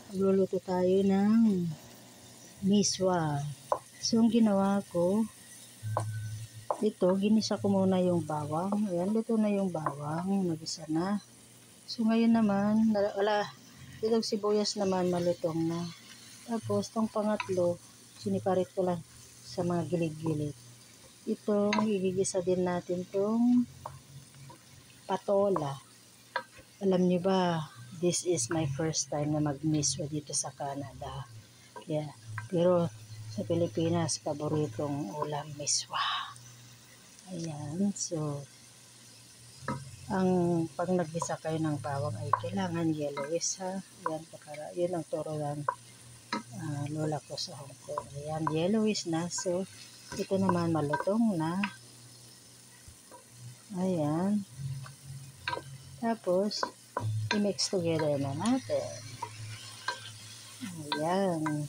Magluluto tayo ng miswa. So, ang ginawa ko, ito, ginisa ko muna yung bawang. Ayan, luto na yung bawang. Nagisa na. So, ngayon naman, itong sibuyas naman, malutong na. Tapos, itong pangatlo, siniparit ko lang sa mga gilid-gilid. Itong, igigisa din natin itong patola. Alam niyo ba, this is my first time na mag-miswa dito sa Canada. Yeah. Pero sa Pilipinas, paboritong ulam miswa. Ayan. So, pag naggisa kayo ng bawang ay kailangan yellowish ha. Ayan, yun ang turuan lola ko sa Hong Kong. Ayan, yellowish na. So, ito naman malutong na. Ayan. Tapos, i-mix together na natin. Ayan.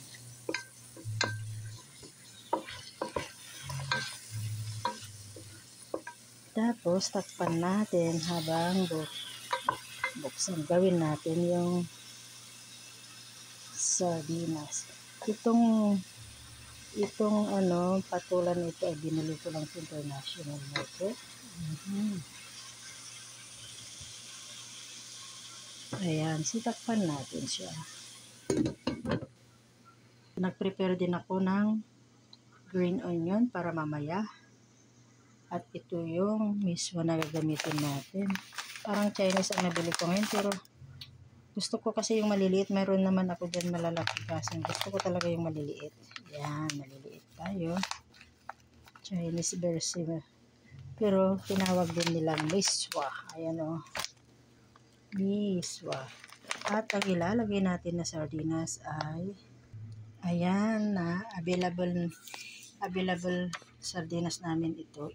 Tapos, takpan natin habang buksan. Gawin natin yung sardinas. Itong patulan ito ay binili ko lang sa international market. Ayan, sitakpan natin siya. Nag-prepare din ako ng green onion para mamaya. At ito yung miswa na gagamitin natin. Parang Chinese ang nabili ko ngayon, pero gusto ko kasi yung maliliit. Mayroon naman ako dyan malalaki kasi gusto ko talaga yung maliliit. Yan, maliliit tayo. Chinese version. Pero tinawag din nilang miswa. Ayan o. Miswa. At ang ilalagay natin na sardinas ay ayan na available sardinas namin ito.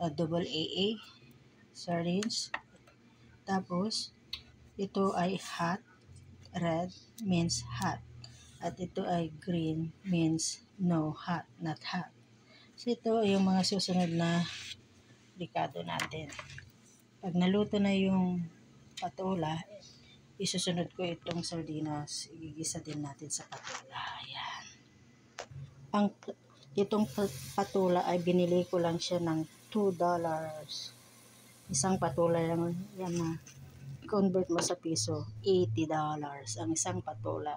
Double AA sardines. Tapos ito ay hot. Red means hot. At ito ay green means no hot, not hot. So ito ay yung mga susunod na likado natin. Pag naluto na yung patola, isusunod ko itong sardinas. Igigisa din natin sa patola. Ayan. Itong patola ay binili ko lang siya ng $2. Isang patola lang yan na convert mo sa piso, $80 ang isang patola.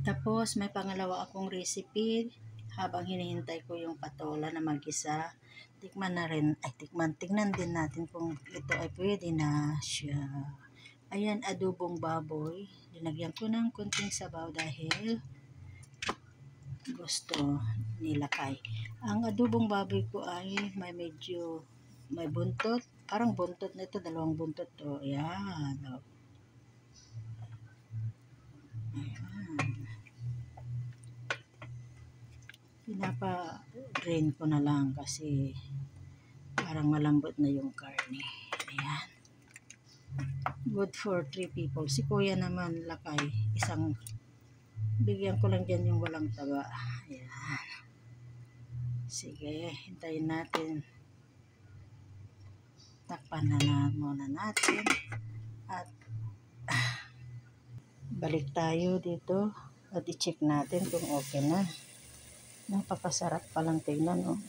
Tapos may pangalawa akong recipe habang hinihintay ko yung patola na mag-isa. Tignan din natin kung ito ay pwede na siya. Ayan, adobong baboy. Linagyan ko ng kunting sabaw dahil gusto nila Kay. Ang adobong baboy ko ay may buntot. Parang buntot na ito, dalawang buntot to. Ayan. Ayan. Pinapa-drain ko na lang kasi parang malambot na yung karne. Ayan. Good for 3 people. Si kuya naman lakay. Bigyan ko lang dyan yung walang taba. Ayan. Sige, hintayin natin. Takpan na muna natin. At balik tayo dito. At i-check natin kung okay na. Napakasarap palang tingnan, oh.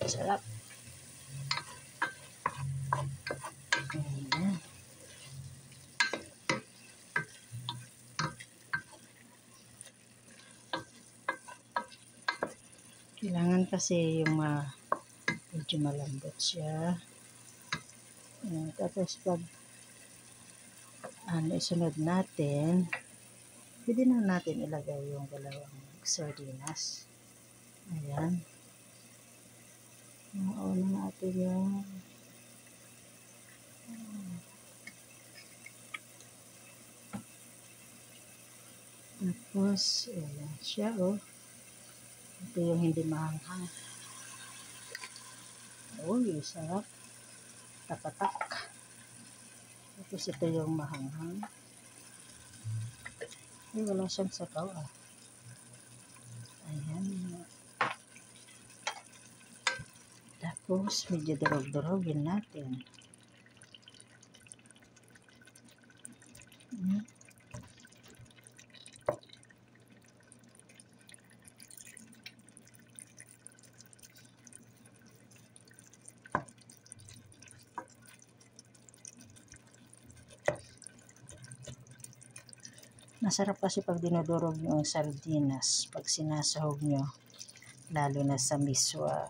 Sarap. Ayan. Kailangan kasi yung medyo malambot siya. Ayan. Tapos pag isunod natin, pwede na natin ilagay yung dalawang sardinas. Ayan. Mauna natin yung tapos, ayan siya, oh. Ito yung hindi mahanghang. Uy, sarap. Tapatak. Tapos ito yung mahanghang. Ay, wala siyang sabaw, ah. Ayan. Tapos, medyo durog-durogin natin. Masarap kasi pag dinudurog yung sardinas, pag sinasahog nyo, lalo na sa miswa.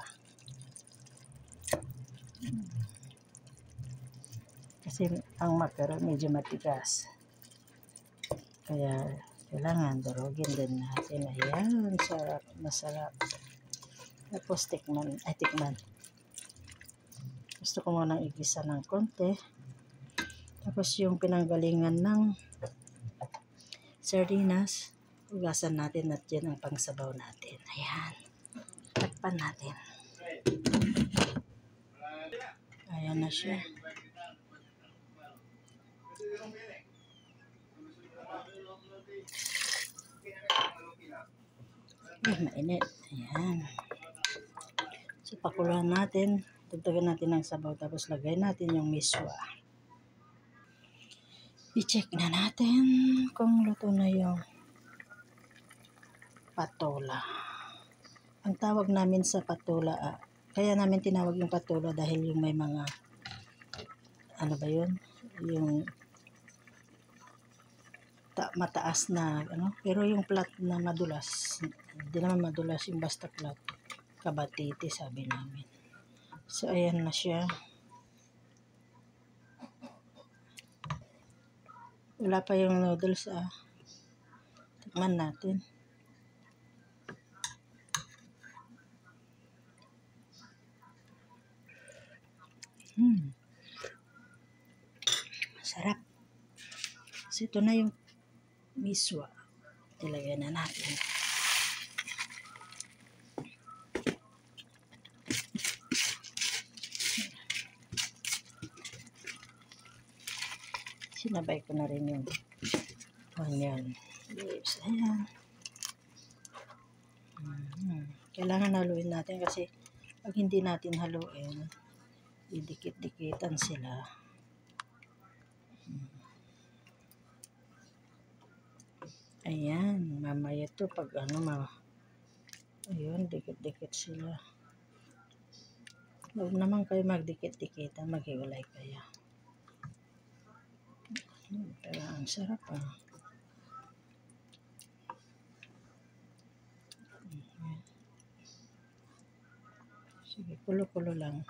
Kasi ang macaron medyo matigas. Kaya kailangan durugin din natin. Ayan, sarap, masarap. Tapos tikman. Gusto ko munang igisa ng konti. Tapos yung pinanggalingan ng sardinas, hugasan natin at yan ang pangsabaw natin. Ayan. Takpan natin. Ayan na siya. Mainit. Ayan. So, pakuluan natin. Dagdagan natin ng sabaw. Tapos lagay natin yung miswa. I-check na natin kung luto na yung patola. Ang tawag namin sa patola, kaya namin tinawag yung patola dahil yung may mga, ano ba yun? Yung mataas na, pero yung plat na madulas, hindi naman madulas, yung basta plat, kabatiti sabi namin. So, ayan na siya. Wala pa yung noodles, tikman natin. Masarap. So, ito na yung miswa. Ilagay na natin. Sinabay ko na rin yung onion leaves. Ayan. Kailangan haluin natin kasi pag hindi natin haluin, didikit-dikitan sila. Ayan, mamaya to pag ayun, dikit-dikit sila. Huwag naman kayo magdikit-dikitan, maghiwalay kayo. Pero ang sarap Sige, kulo-kulo lang.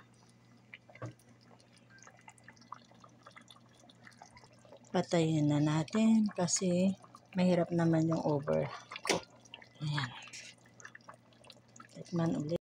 Patayin na natin kasi mahirap naman yung overcook. Ayan. Tikman ulit.